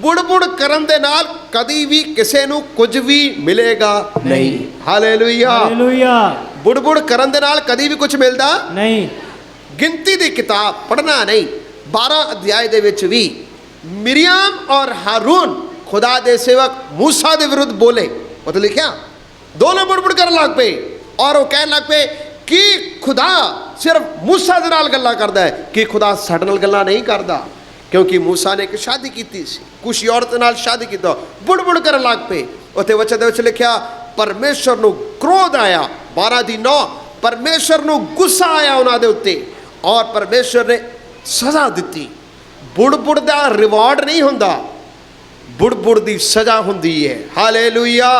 बुड़बुड़ करन दे नाल कदी भी किसी नू कुछ भी मिलेगा नहीं। हालेलुया। हालेलुया। बुड़बुड़ करन दे नाल कदी भी कुछ मिलदा नहीं। गिनती दी किताब पढ़ना नहीं, 12 अध्याय दे विच भी मिरियम और हारून खुदा दे सेवक मूसा दे विरुद्ध बोले। मतलब लिखिया दोनों बुड़बुड़ करन लग पे और वो कहन लग पे कि खुदा सिर्फ मूसा दे नाल गल्लां करदा है, कि खुदा साडे नाल गल्लां नहीं करदा। क्योंकि मूसा ने एक शादी की थी, कुछ औरत नाल शादी की, बुड़बुड़ करन लग पे। उत्थे वचन दे विच लिखिया परमेश्वर नू क्रोध आया। 12 दी 9 परमेश्वर नू गुस्सा आया उन्हां दे उत्ते और परमेश्वर ने सज़ा दित्ती। बुड़बुड़ दा रिवार्ड नहीं हुंदा, बुड़बुड़ दी सज़ा हुंदी है। हालेलुया।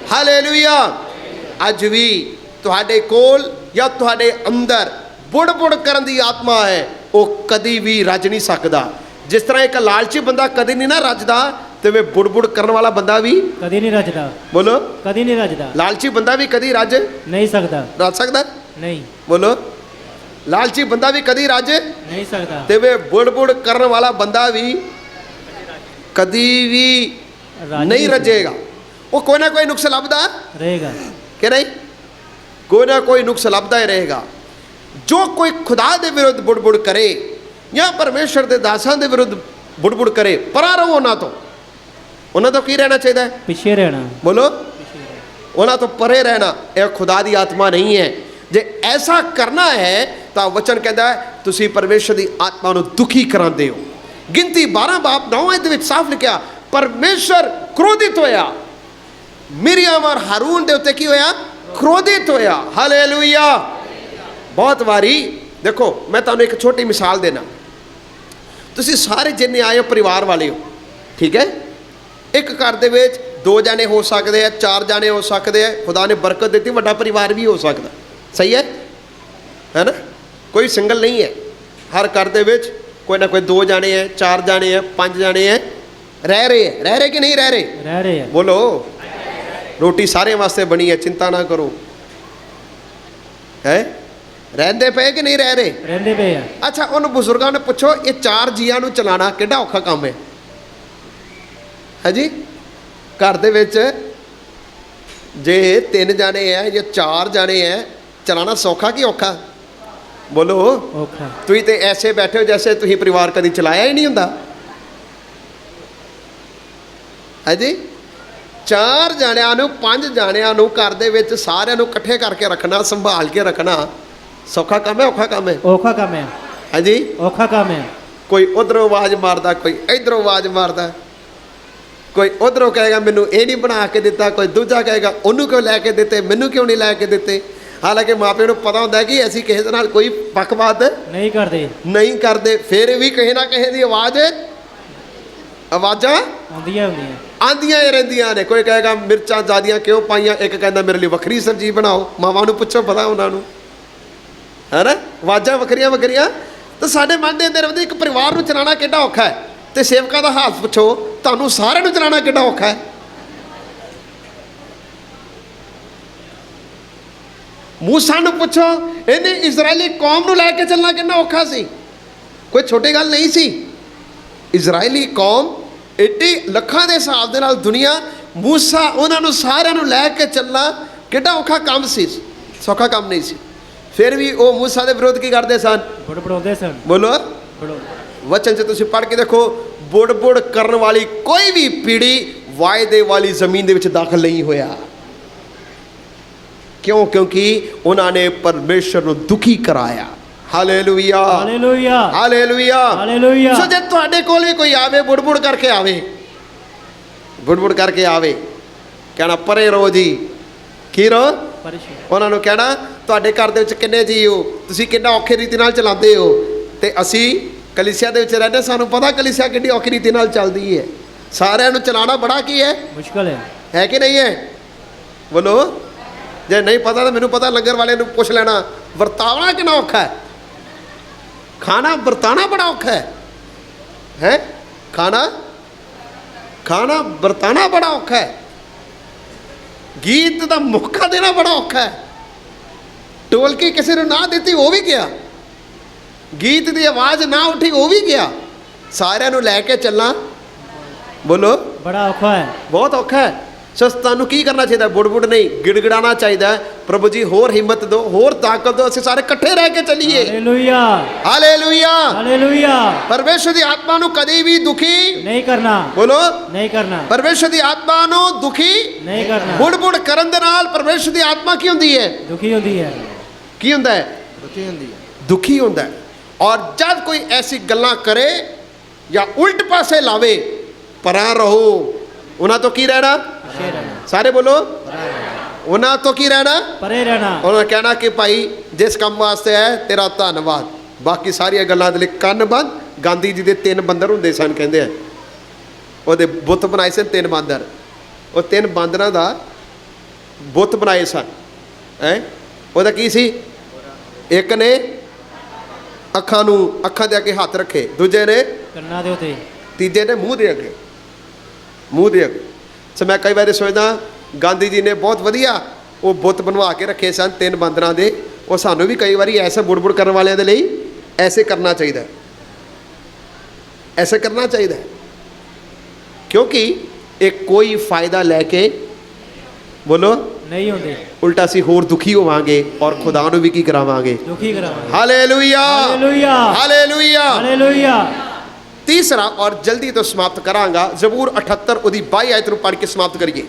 हालेलुया। अज भी तुहाडे कोल या तुहाडे अंदर बुड़बुड़ करन दी आत्मा है, वो कदी भी रज नहीं सकदा। जिस तरह एक लालची बंदा कदी नहीं ना रजदा, तो वे बुड़बुड़ करने वाला बंदा भी कदी नहीं रजदा। बोलो। कदी नहीं रजदा। लालची बंदा भी कदी रज नहीं सकदा। रज सकदा नहीं। बोलो। लालची बंदा भी कदी रज नहीं सकदा। ते वे बुड़बुड़ करने वाला बंदा भी कदी भी नहीं रजेगा। वो कोई ना कोई नुक्स लभदा रहेगा कि नहीं? ਕੋਈ ਨਾ ਕੋਈ ਨੁਕਸ ਲੱਭਦਾ ਹੀ ਰਹੇਗਾ। ਜੋ ਕੋਈ ਖੁਦਾ ਦੇ ਵਿਰੁੱਧ ਬੁੜਬੁੜ ਕਰੇ ਜਾਂ ਪਰਮੇਸ਼ਰ ਦੇ ਦਾਸਾਂ ਦੇ ਵਿਰੁੱਧ ਬੁੜਬੁੜ ਕਰੇ, ਪਰਾਂ ਰਹੋ ਉਹਨਾਂ ਤੋਂ। ਉਹਨਾਂ ਤੋਂ ਕੀ ਰਹਿਣਾ ਚਾਹੀਦਾ ਹੈ? ਪਿੱਛੇ ਰਹਿਣਾ। ਬੋਲੋ, ਉਹਨਾਂ ਤੋਂ ਪਰੇ ਰਹਿਣਾ। ਇਹ ਖੁਦਾ ਦੀ ਆਤਮਾ ਨਹੀਂ ਹੈ। ਜੇ ਐਸਾ ਕਰਨਾ ਹੈ ਤਾਂ ਵਚਨ ਕਹਿੰਦਾ ਹੈ ਤੁਸੀਂ ਪਰਮੇਸ਼ਰ ਦੀ ਆਤਮਾ ਨੂੰ ਦੁਖੀ ਕਰਾਉਂਦੇ ਹੋ। ਗਿਣਤੀ 12 ਬਾਬ 9 ਦੇ ਵਿੱਚ ਸਾਫ਼ ਲਿਖਿਆ, ਪਰਮੇਸ਼ਰ ਕ੍ਰੋਧਿਤ ਹੋਇਆ। ਮਿਰਿਯਮ ਔਰ ਹਾਰੂਨ ਦੇ ਉੱਤੇ ਕੀ ਹੋਇਆ? ਕ੍ਰੋਧਿਤ ਹੋਇਆ। ਹਾਲੇਲੂਇਆ। ਬਹੁਤ ਵਾਰੀ ਦੇਖੋ, ਮੈਂ ਤੁਹਾਨੂੰ ਇੱਕ ਛੋਟੀ ਮਿਸਾਲ ਦੇਣਾ। ਤੁਸੀਂ ਸਾਰੇ ਜਿੰਨੇ ਆਏ ਹੋ ਪਰਿਵਾਰ ਵਾਲੇ ਹੋ, ਠੀਕ ਹੈ। ਇੱਕ ਘਰ ਦੇ ਵਿੱਚ 2 ਜਾਣੇ ਹੋ ਸਕਦੇ ਆ, 4 ਜਾਣੇ ਹੋ ਸਕਦੇ ਆ। ਖੁਦਾ ਨੇ ਬਰਕਤ ਦਿੱਤੀ, ਵੱਡਾ ਪਰਿਵਾਰ ਵੀ ਹੋ ਸਕਦਾ। ਸਹੀ ਹੈ ਨਾ? ਕੋਈ ਸਿੰਗਲ ਨਹੀਂ ਹੈ। ਹਰ ਘਰ ਦੇ ਵਿੱਚ ਕੋਈ ਨਾ ਕੋਈ 2 ਜਾਣੇ ਹੈ, 4 ਜਾਣੇ ਹੈ, 5 ਜਾਣੇ ਹੈ। ਰਹਿ ਰਹੇ ਕਿ ਨਹੀਂ ਰਹਿ ਰਹੇ? ਰਹਿ ਰਹੇ ਆ। ਬੋਲੋ, ਰੋਟੀ ਸਾਰਿਆਂ ਵਾਸਤੇ ਬਣੀ ਹੈ, ਚਿੰਤਾ ਨਾ ਕਰੋ। ਹੈ ਰਹਿੰਦੇ ਪਏ ਕਿ ਨਹੀਂ ਰਹਿ ਰਹੇ? ਰਹਿੰਦੇ ਪਏ ਆ। ਅੱਛਾ, ਉਹਨੂੰ ਬਜ਼ੁਰਗਾਂ ਨੂੰ ਪੁੱਛੋ, ਇਹ 4 ਜੀਆਂ ਨੂੰ ਚਲਾਉਣਾ ਕਿੱਡਾ ਔਖਾ ਕੰਮ ਹੈ? ਹੈ ਜੀ। ਘਰ ਦੇ ਵਿੱਚ ਜੇ 3 ਜਾਣੇ ਹੈ ਜਾਂ 4 ਜਾਣੇ ਹੈ, ਚਲਾਉਣਾ ਸੌਖਾ ਕਿ ਔਖਾ? ਬੋਲੋ। ਔਖਾ। ਤੁਸੀਂ ਤੇ ਐਸੇ ਬੈਠੇ ਹੋ ਜੈਸੇ ਤੁਸੀਂ ਪਰਿਵਾਰ ਕਦੀ ਚਲਾਇਆ ਹੀ ਨਹੀਂ ਹੁੰਦਾ। ਹੈ ਜੀ। 4 ਜਾਣਿਆਂ ਨੂੰ, 5 ਜਾਣਿਆਂ ਨੂੰ ਘਰ ਦੇ ਵਿੱਚ ਸਾਰਿਆਂ ਨੂੰ ਇਕੱਠੇ ਕਰਕੇ ਰੱਖਣਾ, ਸੰਭਾਲ ਕੇ ਰੱਖਣਾ ਸੌਖਾ ਕੰਮ ਹੈ ਔਖਾ ਕੰਮ ਹੈ? ਔਖਾ ਕੰਮ ਹੈ। ਹੈ ਜੀ। ਔਖਾ ਕੰਮ ਹੈ। ਕੋਈ ਉਧਰੋਂ ਆਵਾਜ਼ ਮਾਰਦਾ, ਕੋਈ ਇਧਰੋਂ ਆਵਾਜ਼ ਮਾਰਦਾ। ਕੋਈ ਉਧਰੋਂ ਕਹੇਗਾ ਮੈਨੂੰ ਇਹ ਨਹੀਂ ਬਣਾ ਕੇ ਦਿੱਤਾ, ਕੋਈ ਦੂਜਾ ਕਹੇਗਾ ਉਹਨੂੰ ਕਿਉਂ ਲੈ ਕੇ ਦਿੱਤੇ, ਮੈਨੂੰ ਕਿਉਂ ਨਹੀਂ ਲੈ ਕੇ ਦਿੱਤੇ। ਹਾਲਾਂਕਿ ਮਾਪਿਆਂ ਨੂੰ ਪਤਾ ਹੁੰਦਾ ਕਿ ਅਸੀਂ ਕਿਸੇ ਦੇ ਨਾਲ ਕੋਈ ਪੱਖਪਾਤ ਨਹੀਂ ਕਰਦੇ, ਫਿਰ ਵੀ ਕਿਸੇ ਨਾ ਕਿਸੇ ਦੀ ਆਵਾਜ਼ਾਂ ਆਉਂਦੀਆਂ ਆਂਦੀਆਂ ਹੀ ਰਹਿੰਦੀਆਂ ਨੇ। ਕੋਈ ਕਹੇਗਾ ਮਿਰਚਾਂ ਜ਼ਿਆਦੀਆਂ ਕਿਉਂ ਪਾਈਆਂ, ਇੱਕ ਕਹਿੰਦਾ ਮੇਰੇ ਲਈ ਵੱਖਰੀ ਸਬਜ਼ੀ ਬਣਾਓ। ਮਾਵਾਂ ਨੂੰ ਪੁੱਛੋ, ਪਤਾ ਉਹਨਾਂ ਨੂੰ, ਹੈ ਨਾ? ਆਵਾਜ਼ਾਂ ਵੱਖਰੀਆਂ। ਤਾਂ ਸਾਡੇ ਮਨ ਦੇ ਅੰਦਰ ਇੱਕ ਪਰਿਵਾਰ ਨੂੰ ਚਲਾਉਣਾ ਕਿੱਡਾ ਔਖਾ ਹੈ। ਤੇ ਸੇਵਕਾਂ ਦਾ ਹਾਲ ਪੁੱਛੋ, ਤੁਹਾਨੂੰ ਸਾਰਿਆਂ ਨੂੰ ਚਲਾਉਣਾ ਕਿੱਡਾ ਔਖਾ ਹੈ। ਮੂਸਾ ਨੂੰ ਪੁੱਛੋ, ਇਹਨੇ ਇਜ਼ਰਾਈਲੀ ਕੌਮ ਨੂੰ ਲੈ ਕੇ ਚੱਲਣਾ ਕਿੰਨਾ ਔਖਾ ਸੀ। ਕੋਈ ਛੋਟੀ ਗੱਲ ਨਹੀਂ ਸੀ। ਇਜ਼ਰਾਈਲੀ ਕੌਮ ਏਡੀ ਲੱਖਾਂ ਦੇ ਹਿਸਾਬ ਦੇ ਨਾਲ ਦੁਨੀਆ, ਮੂਸਾ ਉਹਨਾਂ ਨੂੰ ਸਾਰਿਆਂ ਨੂੰ ਲੈ ਕੇ ਚੱਲਣਾ ਕਿੱਡਾ ਔਖਾ ਕੰਮ ਸੀ, ਸੌਖਾ ਕੰਮ ਨਹੀਂ ਸੀ। ਫਿਰ ਵੀ ਉਹ ਮੂਸਾ ਦੇ ਵਿਰੋਧ ਕੀ ਕਰਦੇ ਸਨ? ਬੁੜਬੁੜਾਉਂਦੇ ਸਨ। ਬੋਲੋ। ਵਚਨ 'ਚ ਤੁਸੀਂ ਪੜ੍ਹ ਕੇ ਦੇਖੋ, ਬੁੜਬੁੜ ਕਰਨ ਵਾਲੀ ਕੋਈ ਵੀ ਪੀੜ੍ਹੀ ਵਾਅਦੇ ਵਾਲੀ ਜ਼ਮੀਨ ਦੇ ਵਿੱਚ ਦਾਖਲ ਨਹੀਂ ਹੋਇਆ। ਕਿਉਂ? ਕਿਉਂਕਿ ਉਹਨਾਂ ਨੇ ਪਰਮੇਸ਼ਰ ਨੂੰ ਦੁਖੀ ਕਰਾਇਆ। Hallelujah, hallelujah, hallelujah, hallelujah. So ਜੇ ਤੁਹਾਡੇ ਕੋਲ ਵੀ ਕੋਈ ਆਵੇ, ਬੁੜਬੁੜ ਕਰਕੇ ਆਵੇ, ਕਹਿਣਾ ਪਰੇ ਰਹੋ ਜੀ। ਕੀ ਰਹੋ? ਉਹਨਾਂ ਨੂੰ ਕਹਿਣਾ ਤੁਹਾਡੇ ਘਰ ਦੇ ਵਿੱਚ ਕਿੰਨੇ ਜੀ ਹੋ, ਤੁਸੀਂ ਕਿੰਨਾ ਔਖੇ ਰੀਤੀ ਨਾਲ ਚਲਾਉਂਦੇ ਹੋ। ਤੇ ਅਸੀਂ ਕਲੀਸਿਆ ਦੇ ਵਿੱਚ ਰਹਿੰਦੇ, ਸਾਨੂੰ ਪਤਾ ਕਲੀਸਿਆ ਕਿੰਨੀ ਔਖੀ ਰੀਤੀ ਨਾਲ ਚੱਲਦੀ ਹੈ। ਸਾਰਿਆਂ ਨੂੰ ਚਲਾਉਣਾ ਬੜਾ ਕੀ ਹੈ? ਮੁਸ਼ਕਲ ਹੈ ਕਿ ਨਹੀਂ ਹੈ? ਬੋਲੋ। ਜੇ ਨਹੀਂ ਪਤਾ ਤਾਂ ਮੈਨੂੰ ਪਤਾ, ਲੰਗਰ ਵਾਲੇ ਨੂੰ ਪੁੱਛ ਲੈਣਾ। ਵਰਤਾਉਣਾ ਕਿੰਨਾ ਔਖਾ ਹੈ। ਖਾਣਾ ਵਰਤਾਉਣਾ ਬੜਾ ਔਖਾ ਹੈ। ਖਾਣਾ ਵਰਤਾਉਣਾ ਬੜਾ ਔਖਾ ਹੈ। ਗੀਤ ਦਾ ਮੌਕਾ ਦੇਣਾ ਬੜਾ ਔਖਾ ਹੈ। ਢੋਲਕੀ ਕਿਸੇ ਨੂੰ ਨਾ ਦਿੱਤੀ ਉਹ ਵੀ ਗਿਆ, ਗੀਤ ਦੀ ਆਵਾਜ਼ ਨਾ ਉੱਠੀ ਉਹ ਵੀ ਗਿਆ। ਸਾਰਿਆਂ ਨੂੰ ਲੈ ਕੇ ਚੱਲਣਾ, ਬੋਲੋ, ਬੜਾ ਔਖਾ ਹੈ, ਬਹੁਤ ਔਖਾ ਹੈ। ਸੋ ਤੁਹਾਨੂੰ ਕੀ ਕਰਨਾ ਚਾਹੀਦਾ? ਬੁੜਬੁੜ ਨਹੀਂ, ਗਿੜਗਿੜਾਣਾ ਚਾਹੀਦਾ। ਪ੍ਰਭੂ ਜੀ ਹੋਰ ਹਿੰਮਤ ਦਿਓ, ਹੋਰ ਤਾਕਤ ਦਿਓ, ਅਸੀਂ ਸਾਰੇ ਇਕੱਠੇ ਰਹਿ ਕੇ ਚੱਲੀਏ। Hallelujah, hallelujah, hallelujah. ਪਰਮੇਸ਼ਰ ਦੀ ਆਤਮਾ ਨੂੰ ਕਦੇ ਵੀ ਦੁਖੀ ਨਹੀਂ ਕਰਨਾ। ਬੋਲੋ, ਨਹੀਂ ਕਰਨਾ। ਪਰਮੇਸ਼ਰ ਦੀ ਆਤਮਾ ਨੂੰ ਦੁਖੀ ਨਹੀਂ ਕਰਨਾ। ਬੁੜਬੁੜ ਕਰਨ ਦੇ ਨਾਲ ਪਰਮੇਸ਼ਰ ਦੀ ਆਤਮਾ ਕੀ ਹੁੰਦੀ ਹੈ? ਦੁਖੀ ਹੁੰਦੀ ਹੈ। ਕੀ ਹੁੰਦਾ ਹੈ? ਦੁਖੀ ਹੁੰਦੀ ਹੈ, ਦੁਖੀ ਹੁੰਦਾ ਹੈ। ਔਰ ਜਦ ਕੋਈ ਐਸੀ ਗੱਲਾਂ ਕਰੇ ਜਾਂ ਉਲਟ ਪਾਸੇ ਲਾਵੇ, ਪਰਾਂ ਰਹੋ। ਉਹਨਾਂ ਤੋਂ ਕੀ ਰਹਿਣਾ? ਸਾਰੇ ਬੋਲੋ, ਉਹਨਾਂ ਤੋਂ ਕੀ ਰਹਿਣਾ? ਪਰੇ ਰਹਿਣਾ। ਉਹਨਾਂ ਕਹਿਣਾ ਕਿ ਭਾਈ ਜਿਸ ਕੰਮ ਵਾਸਤੇ ਹੈ ਤੇਰਾ ਧੰਨਵਾਦ, ਬਾਕੀ ਸਾਰੀਆਂ ਗੱਲਾਂ ਦੇ ਲਈ ਕੰਨ ਬੰਦ। ਗਾਂਧੀ ਜੀ ਦੇ 3 ਬੰਦਰ ਹੁੰਦੇ ਸਨ, ਕਹਿੰਦੇ ਆ ਉਹਦੇ ਬੁੱਤ ਬਣਾਏ ਸਨ 3 ਬਾਂਦਰ। ਉਹ 3 ਬਾਂਦਰਾਂ ਦਾ ਬੁੱਤ ਬਣਾਏ ਸਨ। ਉਹਦਾ ਕੀ ਸੀ? ਇੱਕ ਨੇ ਅੱਖਾਂ ਦੇ ਅੱਗੇ ਹੱਥ ਰੱਖੇ, ਦੂਜੇ ਨੇ ਕੰਨਾਂ ਦੇ ਉੱਤੇ, ਤੀਜੇ ਨੇ ਮੂੰਹ ਦੇ ਅੱਗੇ। ਸੋ ਮੈਂ ਕਈ ਵਾਰੀ ਸੋਚਦਾ ਗਾਂਧੀ ਜੀ ਨੇ ਬਹੁਤ ਵਧੀਆ ਉਹ ਬੁੱਤ ਬਣਵਾ ਕੇ ਰੱਖੇ ਸਨ 3 ਬਾਂਦਰਾਂ ਦੇ। ਉਹ ਸਾਨੂੰ ਵੀ ਕਈ ਵਾਰੀ ਐਸੇ ਬੁੜਬੁੜ ਕਰਨ ਵਾਲਿਆਂ ਦੇ ਲਈ ਐਸੇ ਕਰਨਾ ਚਾਹੀਦਾ, ਐਸੇ ਕਰਨਾ ਚਾਹੀਦਾ, ਕਿਉਂਕਿ ਇਹ ਕੋਈ ਫਾਇਦਾ ਲੈ ਕੇ, ਬੋਲੋ, ਨਹੀਂ ਹੁੰਦੇ ਉਲਟਾ ਅਸੀਂ ਹੋਰ ਦੁਖੀ ਹੋਵਾਂਗੇ ਔਰ ਖੁਦਾ ਨੂੰ ਵੀ ਕੀ ਕਰਾਵਾਂਗੇ? ਦੁਖੀ ਕਰਾਵਾਂਗੇ ਹਾਲੇਲੂਇਆ ਹਾਲੇਲੂਇਆ ਹਾਲੇਲੂਇਆ। ਹਾਲੇਲੂਇਆ ਤੀਸਰਾ ਔਰ ਜਲਦੀ ਤੋਂ ਸਮਾਪਤ ਕਰਾਂਗਾ, ਜ਼ਬੂਰ 78 ਉਹਦੀ 22 ਆਇਤ ਨੂੰ ਪੜ੍ਹ ਕੇ ਸਮਾਪਤ ਕਰੀਏ।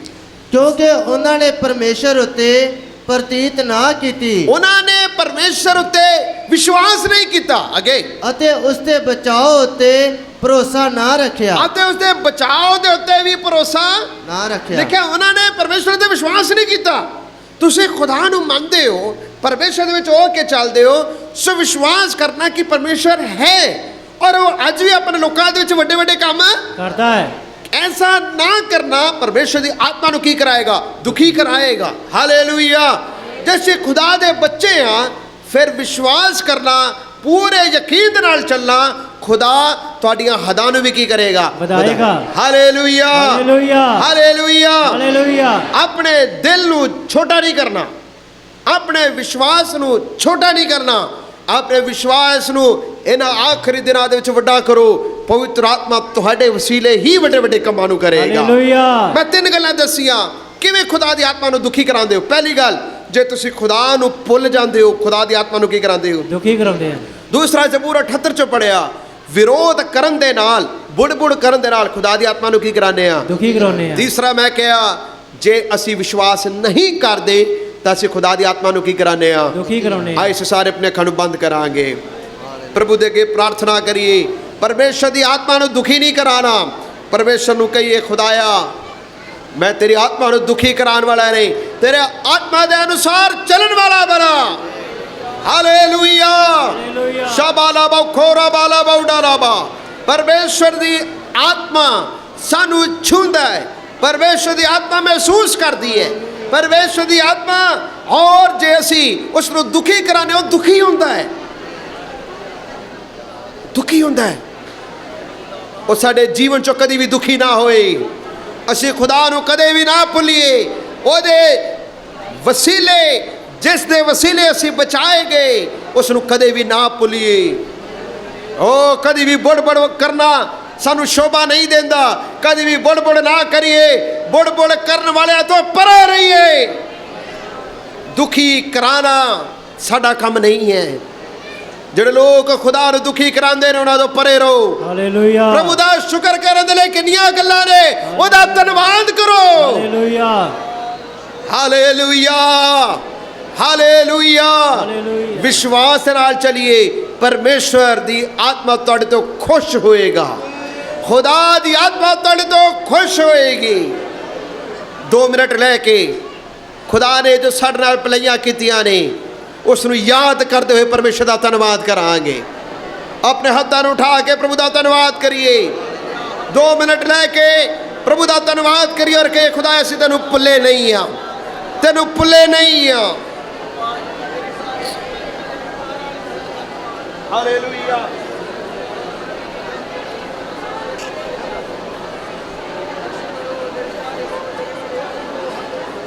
ਕਿਉਂਕਿ ਉਹਨਾਂ ਨੇ ਪਰਮੇਸ਼ਰ ਉੱਤੇ ਪ੍ਰਤੀਤ ਨਾ ਕੀਤੀ ਉਹਨਾਂ ਨੇ ਪਰਮੇਸ਼ਰ ਉੱਤੇ ਵਿਸ਼ਵਾਸ ਨਹੀਂ ਕੀਤਾ ਅੱਗੇ, ਅਤੇ ਉਸ ਦੇ ਬਚਾਓ ਉੱਤੇ ਭਰੋਸਾ ਨਾ ਰੱਖਿਆ ਅਤੇ ਉਸਦੇ ਬਚਾਓ ਦੇ ਉੱਤੇ ਵੀ ਭਰੋਸਾ ਨਾ ਰੱਖਿਆ ਦੇਖਿਆ। ਉਹਨਾਂ ਨੇ ਪਰਮੇਸ਼ਰ ਤੇ ਵਿਸ਼ਵਾਸ ਨਹੀਂ ਕੀਤਾ। ਤੁਸੀਂ ਖੁਦਾ ਨੂੰ ਮੰਨਦੇ ਹੋ, ਪਰਮੇਸ਼ਰ ਦੇ ਵਿੱਚ ਹੋ ਕੇ ਚੱਲਦੇ ਹੋ, ਸੋ ਵਿਸ਼ਵਾਸ ਕਰਨਾ ਕਿ ਪਰਮੇਸ਼ਰ ਹੈ ਔਰ ਉਹ ਅੱਜ ਵੀ ਆਪਣੇ ਲੋਕਾਂ ਦੇ ਵਿੱਚ ਵੱਡੇ ਵੱਡੇ ਕੰਮ ਕਰਦਾ ਹੈ ऐसा ना करना परमेश्वर की आत्मा ਨੂੰ ਕੀ कराएगा? दुखी कराएगा। हालेलुया। जैसे खुदा दे बच्चे हाँ फिर विश्वास करना, पूरे यकीन दे नाल चलना, खुदा ਤੁਹਾਡੀਆਂ ਹੱਦਾਂ ਨੂੰ ਵੀ ਕੀ ਕਰੇਗਾ? ਵਧਾਏਗਾ। Hallelujah hallelujah hallelujah. ਹਾਲੇਲੂਇਆ अपने दिल ਨੂੰ छोटा नहीं करना, अपने विश्वास ਨੂੰ छोटा नहीं करना, अपने विश्वास ਨੂੰ ਇਹਨਾਂ ਆਖਰੀ ਦਿਨਾਂ ਦੇ ਵਿੱਚ ਵੱਡਾ ਕਰੋ। ਪਵਿੱਤਰ ਆਤਮਾ ਤੁਹਾਡੇ ਵਸੀਲੇ ਹੀ ਵੱਡੇ ਵੱਡੇ ਕੰਮਾਂ ਨੂੰ ਕਰੇਗਾ। ਹਾਲੇਲੂਇਆ ਮੈਂ ਤਿੰਨ ਗੱਲਾਂ ਦੱਸੀਆਂ ਕਿਵੇਂ ਖੁਦਾ ਦੀ ਆਤਮਾ ਨੂੰ ਦੁਖੀ ਕਰਾਉਂਦੇ ਹੋ। ਪਹਿਲੀ ਗੱਲ, ਜੇ ਤੁਸੀਂ ਖੁਦਾ ਨੂੰ ਭੁੱਲ ਜਾਂਦੇ ਹੋ, ਖੁਦਾ ਦੀ ਆਤਮਾ ਨੂੰ ਕੀ ਕਰਾਉਂਦੇ ਹੋ? ਦੁਖੀ ਕਰਾਉਂਦੇ ਆ ਦੂਸਰਾ, ਜ਼ਬੂਰ 78 ਚ ਪੜਿਆ, ਵਿਰੋਧ ਕਰਨ ਦੇ ਨਾਲ, ਬੁੜਬੁੜ ਕਰਨ ਦੇ ਨਾਲ ਖੁਦਾ ਦੀ ਆਤਮਾ ਨੂੰ ਕੀ ਕਰਾਉਂਦੇ ਆ? ਦੁਖੀ ਕਰਾਉਂਦੇ ਆ ਤੀਸਰਾ ਮੈਂ ਕਿਹਾ, ਜੇ ਅਸੀਂ ਵਿਸ਼ਵਾਸ ਨਹੀਂ ਕਰਦੇ ਤਾਂ ਅਸੀਂ ਖੁਦਾ ਦੀ ਆਤਮਾ ਨੂੰ ਕੀ ਕਰਾਉਂਦੇ ਆ? ਦੁਖੀ ਕਰਾਉਂਦੇ ਆ ਆਏ ਸਾਰੇ ਆਪਣੇ ਅੱਖਾਂ ਨੂੰ ਬੰਦ ਕਰਾਂਗੇ, ਪ੍ਰਭੂ ਦੇ ਅੱਗੇ ਪ੍ਰਾਰਥਨਾ ਕਰੀਏ। ਪਰਮੇਸ਼ਰ ਦੀ ਆਤਮਾ ਨੂੰ ਦੁਖੀ ਨਹੀਂ ਕਰਾਣਾ। ਪਰਮੇਸ਼ਰ ਨੂੰ ਕਹੀਏ, ਖੁਦਾਇਆ ਮੈਂ ਤੇਰੀ ਆਤਮਾ ਨੂੰ ਦੁਖੀ ਕਰਾਉਣ ਵਾਲਾ ਨਹੀਂ, ਤੇਰੇ ਆਤਮਾ ਦੇ ਅਨੁਸਾਰ ਚੱਲਣ ਵਾਲਾ ਬਣਾ। ਹਾਲੇਲੂਇਆ ਸ਼ਾਬਾਲਾ ਬਖੋਰਾ ਬਾਲਾ ਬੌਡਾਰਾਬਾ। ਪਰਮੇਸ਼ਰ ਦੀ ਆਤਮਾ ਸਾਨੂੰ ਛੂੰਹਦਾ ਹੈ, ਪਰਮੇਸ਼ਰ ਦੀ ਆਤਮਾ ਮਹਿਸੂਸ ਕਰਦੀ ਹੈ, ਪਰਮੇਸ਼ਰ ਦੀ ਆਤਮਾ, ਔਰ ਜੇ ਅਸੀਂ ਉਸ ਨੂੰ ਦੁਖੀ ਕਰਾਂਗੇ ਉਹ ਦੁਖੀ ਹੁੰਦਾ ਹੈ, ਦੁਖੀ ਹੁੰਦਾ ਹੈ। ਉਹ ਸਾਡੇ ਜੀਵਨ ਚੋਂ ਕਦੀ ਵੀ ਦੁਖੀ ਨਾ ਹੋਏ। ਅਸੀਂ ਖੁਦਾ ਨੂੰ ਕਦੇ ਵੀ ਨਾ ਭੁੱਲੀਏ। ਉਹਦੇ ਵਸੀਲੇ, ਜਿਸ ਦੇ ਵਸੀਲੇ ਅਸੀਂ ਬਚਾਏ ਗਏ, ਉਸ ਨੂੰ ਕਦੇ ਵੀ ਨਾ ਭੁੱਲੀਏ। ਉਹ ਕਦੀ ਵੀ ਬੁੜਬੁੜ ਕਰਨਾ ਸਾਨੂੰ ਸ਼ੋਭਾ ਨਹੀਂ ਦਿੰਦਾ। ਕਦੀ ਵੀ ਬੁੜਬੁੜ ਨਾ ਕਰੀਏ, ਬੁੜਬੁੜ ਕਰਨ ਵਾਲਿਆਂ ਤੋਂ ਪਰੇ ਰਹੀਏ। ਦੁਖੀ ਕਰਾਣਾ ਸਾਡਾ ਕੰਮ ਨਹੀਂ ਹੈ। ਜਿਹੜੇ ਲੋਕ ਖੁਦਾ ਨੂੰ ਦੁਖੀ ਕਰਾਉਂਦੇ ਨੇ ਉਹਨਾਂ ਤੋਂ ਪਰੇ ਰਹੋ। ਹਾਲੇਲੂਇਆ ਪ੍ਰਭੂ ਦਾ ਸ਼ੁਕਰ ਕਰਨ ਦੇ ਲਈ ਕਿੰਨੀਆਂ ਗੱਲਾਂ ਨੇ, ਉਹਦਾ ਧੰਨਵਾਦ ਕਰੋ। Hallelujah hallelujah hallelujah. ਹਾਲੇਲੂਇਆ ਵਿਸ਼ਵਾਸ ਨਾਲ ਚਲੀਏ, ਪਰਮੇਸ਼ਵਰ ਦੀ ਆਤਮਾ ਤੁਹਾਡੇ ਤੋਂ ਖੁਸ਼ ਹੋਏਗਾ, ਖੁਦਾ ਦੀ ਆਤਮਾ ਤੁਹਾਡੇ ਤੋਂ ਖੁਸ਼ ਹੋਏਗੀ। 2 ਮਿੰਟ ਲੈ ਕੇ ਖੁਦਾ ਨੇ ਜੋ ਸਾਡੇ ਨਾਲ ਭਲਾਈਆਂ ਕੀਤੀਆਂ ਨੇ ਉਸ ਨੂੰ ਯਾਦ ਕਰਦੇ ਹੋਏ ਪਰਮੇਸ਼ਰ ਦਾ ਧੰਨਵਾਦ ਕਰਾਂਗੇ। ਆਪਣੇ ਹੱਥਾਂ ਨੂੰ ਉਠਾ ਕੇ ਪ੍ਰਭੂ ਦਾ ਧੰਨਵਾਦ ਕਰੀਏ। 2 ਮਿੰਟ ਲੈ ਕੇ ਪ੍ਰਭੂ ਦਾ ਧੰਨਵਾਦ ਕਰੀਏ ਔਰ ਕਹੇ, ਖੁਦਾ ਅਸੀਂ ਤੈਨੂੰ ਭੁੱਲੇ ਨਹੀਂ ਆ, ਤੈਨੂੰ ਭੁੱਲੇ ਨਹੀਂ ਆ। ਹਾਲੇਲੂਇਆ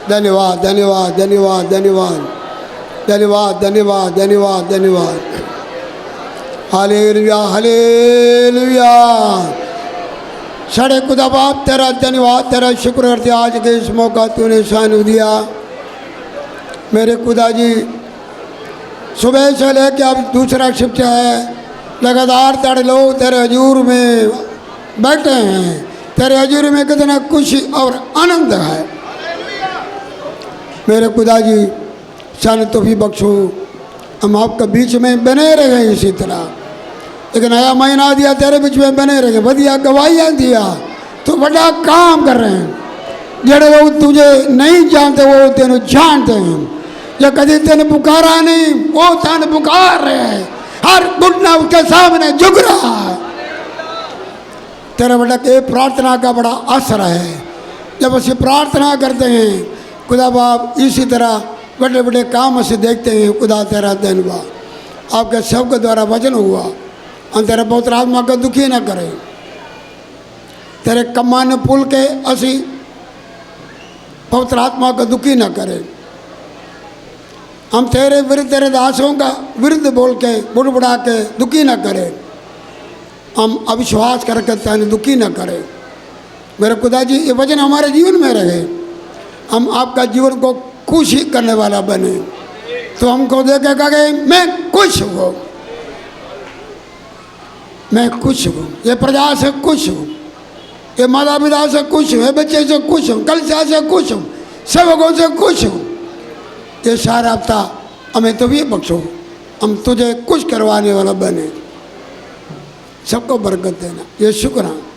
धन्यवाद धन्यवाद धन्यवाद धन्यवाद धन्यवाद धन्यवाद धन्यवाद धन्यवाद। Hallelujah hallelujah. साढ़े खुदा बाप तेरा धन्यवाद, तेरा शुक्र करते आज के इस मौका तूने सानू दिया। मेरे खुदा जी सुबह से लेके अब दूसरा शिफ्ट है, लगातार तेरे लोग तेरे हजूर में बैठे हैं। तेरे हजूर में कितना खुशी और आनंद है। मेरे खुदा जी सन तोहफी बख्शो, हम आपके बीच में बने रहे इसी तरह। एक नया महीना दिया, तेरे बीच में बने रहे, बढ़िया गवाहियाँ दिया, तो बड़ा काम कर रहे हैं। जड़े लोग तुझे नहीं जानते वो तेन जानते हैं, जो कभी तेन पुकारा नहीं वो तेन पुकार रहे हैं। हर घुटना उसके सामने झुक रहा है। तेरे बड़ा के प्रार्थना का बड़ा असर है। जब ਅਸੀਂ प्रार्थना करते हैं खुदा बाप, इसी तरह बड़े बड़े काम से देखते हैं। खुदा तेरा धन्यवाद, आपके सबके द्वारा वचन हुआ, हम तेरे पवित्र आत्मा को दुखी न करें। तेरे कम्मा ने पुल के असी पवित्र आत्मा को दुखी न करें। हम तेरे विरुद्ध, तेरे दासों का विरुद्ध बोल के बुड़बुड़ा के दुखी न करें। हम अविश्वास करके तेने दुखी न करें। मेरे खुदा जी ये वचन हमारे जीवन में रहे, हम आपका जीवन को खुशी करने वाला बने। तो हमको देखे कहे मैं खुश हूँ, मैं खुश हूँ, ये प्रजा से खुश हूँ, ये माता पिता से खुश हूँ, ये बच्चे से खुश हूँ, कलिसिया से खुश हूँ, सेवकों से खुश हूँ। ये सारा हफ्ता हमें तो भी बख्शो, हम तुझे खुश करवाने वाला बने। सबको बरकत देना। ये शुक्र है।